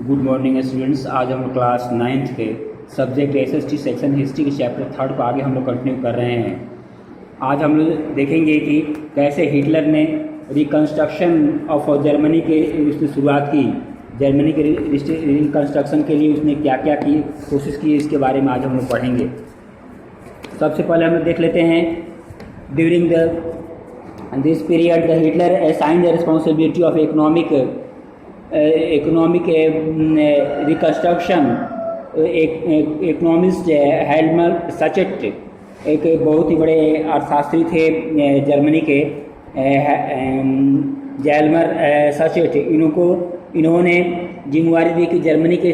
Good morning students. आज हम लोग क्लास 9th के सब्जेक्ट एसएसटी सेक्शन हिस्ट्री के चैप्टर 3 को आगे हम लोग कंटिन्यू कर रहे हैं। आज हम लोग देखेंगे कि कैसे हिटलर ने रिकन्स्ट्रक्शन ऑफ जर्मनी के उसने शुरुआत की। जर्मनी के रिकन्स्ट्रक्शन के लिए उसने क्या क्या की कोशिश की, इसके बारे में आज हम लोग पढ़ेंगे। सबसे पहले हम लोग देख लेते हैं during this period the Hitler assigned the responsibility of economic reconstruction. Economist Hjalmar Schacht एक बहुत ही बड़े अर्थशास्त्री थे जर्मनी के। हेल्मर सचेट इन्होंने जिम्मेवारी दी कि जर्मनी के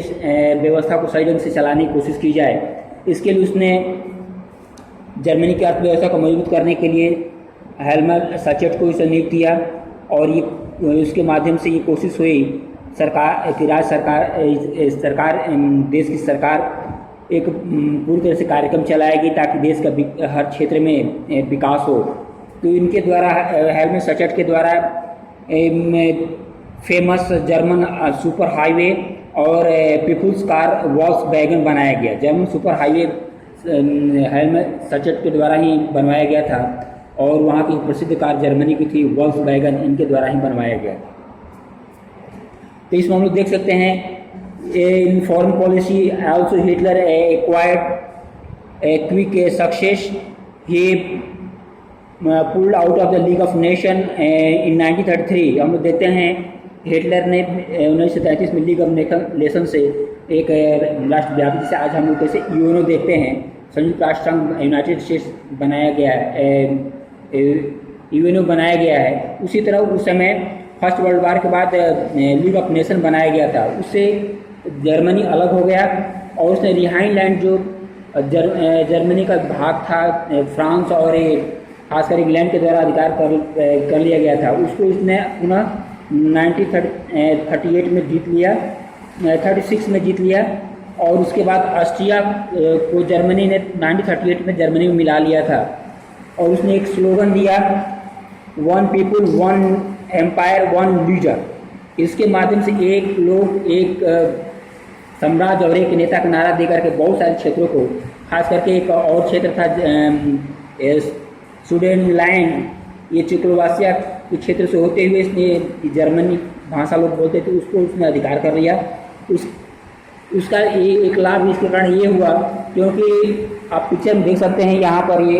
व्यवस्था को सही ढंग से चलाने की कोशिश की जाए। इसके लिए उसने जर्मनी की अर्थव्यवस्था को मजबूत करने के लिए हेल्मर सचेट को इसे नियुक्त किया और ये उसके माध्यम से ये कोशिश हुई सरकार कि राज्य सरकार देश की सरकार एक पूरी तरह से कार्यक्रम चलाएगी ताकि देश का हर क्षेत्र में विकास हो। तो इनके द्वारा हेल्मर सचेट के द्वारा फेमस जर्मन सुपर हाईवे और पीपुल्स कार वॉल्क्सवैगन बनाया गया। जर्मन सुपर हाईवे हेल्मर सचेट के द्वारा ही बनवाया गया था और वहाँ की प्रसिद्ध कार जर्मनी की थी वॉल्क्सवैगन, इनके द्वारा ही बनवाया गया। तो इसमें हम लोग देख सकते हैं in foreign policy also Hitler acquired a quick success. He pulled out of the league of nation in 1933। हम लोग देखते हैं हिटलर ने 1933 में लीग ऑफ नेशन से एक राष्ट्रव्यापी, जिसे आज हम लोग कैसे यूएनओ देखते हैं, संयुक्त राष्ट्र संघ यूनाइटेड स्टेट्स बनाया गया है, यूएनओ बनाया गया है। उसी तरह उस समय फर्स्ट वर्ल्ड वार के बाद लीग ऑफ नेशन बनाया गया था। उससे जर्मनी अलग हो गया और उसने रिहाइनलैंड जो जर्मनी का भाग था फ्रांस और खासकर इंग्लैंड के द्वारा अधिकार कर लिया गया था, उसको उसने पुनः 1938 में जीत लिया, 36 में जीत लिया। और उसके बाद ऑस्ट्रिया को जर्मनी ने 1938 में जर्मनी में मिला लिया था और उसने एक स्लोगन दिया, one people one empire one leader. इसके माध्यम से एक लोग एक साम्राज्य और एक नेता का नारा देकर के बहुत सारे क्षेत्रों को, खास करके एक और क्षेत्र था सुडेनलैंड, ये चेकोस्लोवाकिया के क्षेत्र से होते हुए इसने जर्मनी भाषा लोग बोलते थे, उसको उसने अधिकार कर लिया। उसका एक लाभ इसके कारण ये हुआ क्योंकि आप पिक्चर में देख सकते हैं, यहाँ पर ये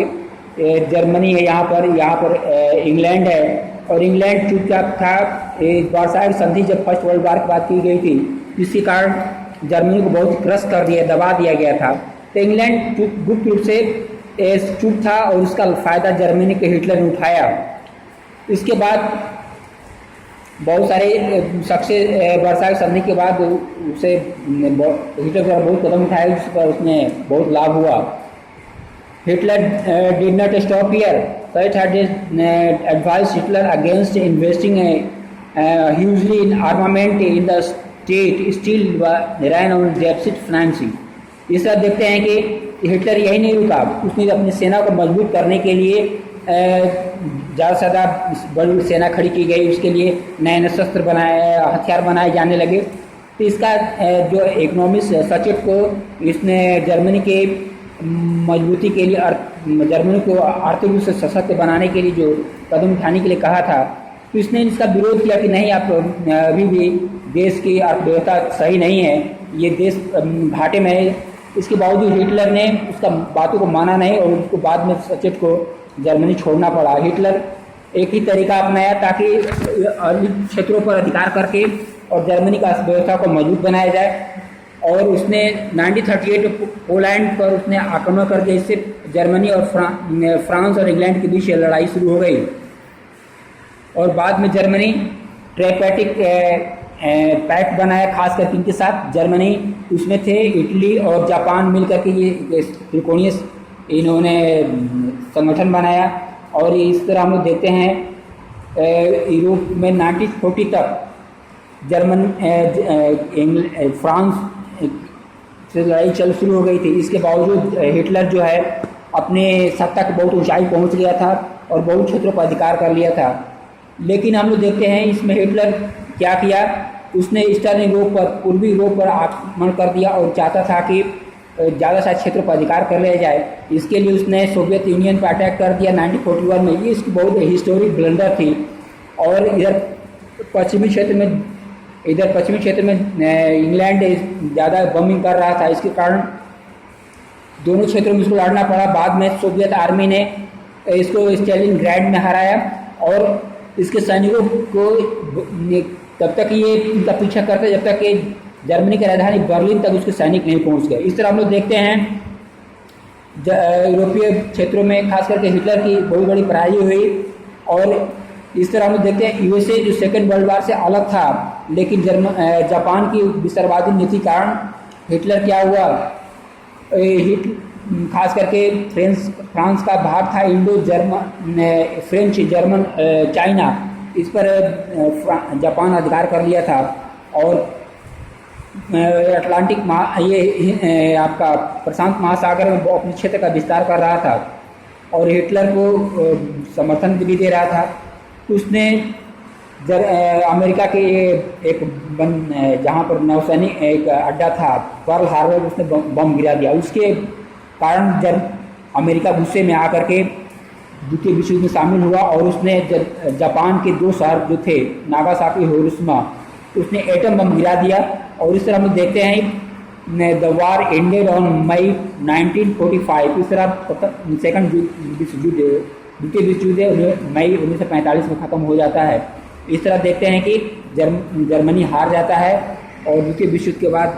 जर्मनी है, यहाँ पर इंग्लैंड है और इंग्लैंड चुपचाप था। वर्साई संधि जब फर्स्ट वर्ल्ड वार की बात की गई थी, जिसके कारण जर्मनी को बहुत क्रश कर दिया, दबा दिया गया था। तो इंग्लैंड गुप्त रूप से चुप था और उसका फायदा जर्मनी के हिटलर ने उठाया। इसके बाद बहुत सारे सक्सेस वर्साई संधि के बाद उसे हिटलर द्वारा बहुत कदम उठाए, जिस पर उसने बहुत लाभ हुआ। Hitler did not stop here. Such had advised Hitler against investing hugely in armament in the state, still ran on deficit financing. इस तरह देखते हैं कि हिटलर यही नहीं रुका, उसने अपनी सेना को मजबूत करने के लिए ज़्यादा से ज़्यादा बड़ी सेना खड़ी की गई, उसके लिए नए नए शस्त्र हथियार बनाए जाने लगे। तो इसका जो इकोनॉमिस्ट सचेट को इसने जर्मनी के मजबूती के लिए जर्मनी को आर्थिक रूप से सशक्त बनाने के लिए जो कदम उठाने के लिए कहा था, तो इसने इसका विरोध किया कि नहीं, आप अभी भी देश की अर्थव्यवस्था सही नहीं है, ये देश घाटे में है। इसके बावजूद हिटलर ने उसका बातों को माना नहीं और उसको बाद में सचेट को जर्मनी छोड़ना पड़ा। हिटलर एक ही तरीका अपनाया ताकि अन्य क्षेत्रों पर अधिकार करके और जर्मनी का अर्थव्यवस्था को मजबूत बनाया जाए। और उसने 1938 पोलैंड पर उसने आक्रमण करके इससे जर्मनी और फ्रांस और इंग्लैंड के बीच लड़ाई शुरू हो गई। और बाद में जर्मनी ट्राइपैटिक पैक्ट बनाया, खास करके इनके साथ जर्मनी उसमें थे, इटली और जापान मिलकर के ये त्रिकोणीय इन्होंने संगठन बनाया। और इस तरह हम लोग देखते हैं यूरोप में 1940 तक फ्रांस से लड़ाई चल शुरू हो गई थी। इसके बावजूद हिटलर जो है अपने सत्ता की बहुत ऊंचाई पहुंच गया था और बहुत क्षेत्रों पर अधिकार कर लिया था। लेकिन हम लोग देखते हैं इसमें हिटलर क्या किया उसने ईस्टर्न यूरोप पर, पूर्वी यूरोप पर आक्रमण कर दिया और चाहता था कि ज़्यादा सारे क्षेत्र पर अधिकार कर लिया जाए। इसके लिए उसने सोवियत यूनियन पर अटैक कर दिया 1941 में। ये इसकी बहुत हिस्टोरिक ब्लंडर थी। और इधर पश्चिमी क्षेत्र में इंग्लैंड ज़्यादा बमिंग कर रहा था, इसके कारण दोनों क्षेत्रों में इसको लड़ना पड़ा। बाद में सोवियत आर्मी ने इसको स्टालिनग्राड में हराया और इसके सैनिकों को तब तक ये इनका पीछा करते जब तक कि जर्मनी की राजधानी बर्लिन तक उसके सैनिक नहीं पहुंच गए। इस तरह हम लोग देखते हैं यूरोपीय क्षेत्रों में खास करके हिटलर की बहुत बड़ी पराजय हुई। और इस तरह हम लोग देखते हैं यूएसए जो सेकेंड वर्ल्ड वार से अलग था, लेकिन जापान की विस्तारवादी नीति कारण हिटलर क्या हुआ, खास करके फ्रांस का भाग था, Indo German, French, German, China, इस पर जापान अधिकार कर लिया था। और अटलांटिक ये आपका प्रशांत महासागर में अपने क्षेत्र का विस्तार कर रहा था और हिटलर को समर्थन भी दे रहा था। उसने अमेरिका के एक जहाँ पर नौसैनिक एक अड्डा था पर्ल हार्बर, उसने बम गिरा दिया। उसके कारण जब अमेरिका गुस्से में आकर के द्वितीय विश्व युद्ध में शामिल हुआ और उसने जापान के 2 शहर जो थे नागासाकी, हिरोशिमा, उसने एटम बम गिरा दिया। और इस तरह हम देखते हैं the war ended on May 1945। इस तरह सेकंड विश्व युद्ध, द्वितीय विश्व युद्ध मई 1945 में ख़त्म हो जाता है। इस तरह देखते हैं कि जर्मनी हार जाता है और द्वितीय विश्व युद्ध के बाद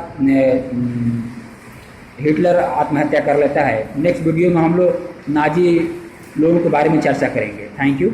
हिटलर आत्महत्या कर लेता है। नेक्स्ट वीडियो में हम लोग नाजी लोगों के बारे में चर्चा करेंगे। Thank you.